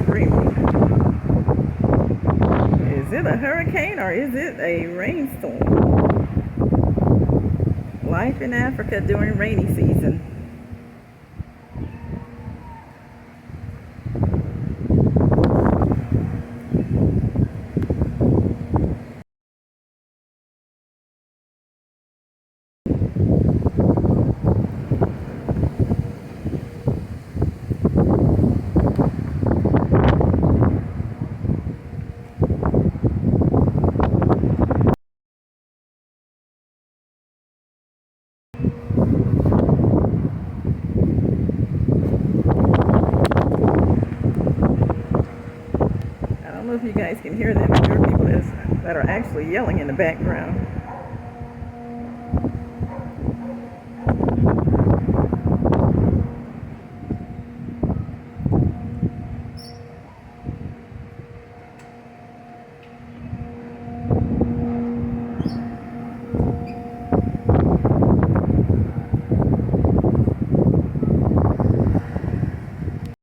screaming. Is it a hurricane or is it a rainstorm? Life in Africa during rainy season. I don't know if you guys can hear them. There are people that are actually yelling in the background.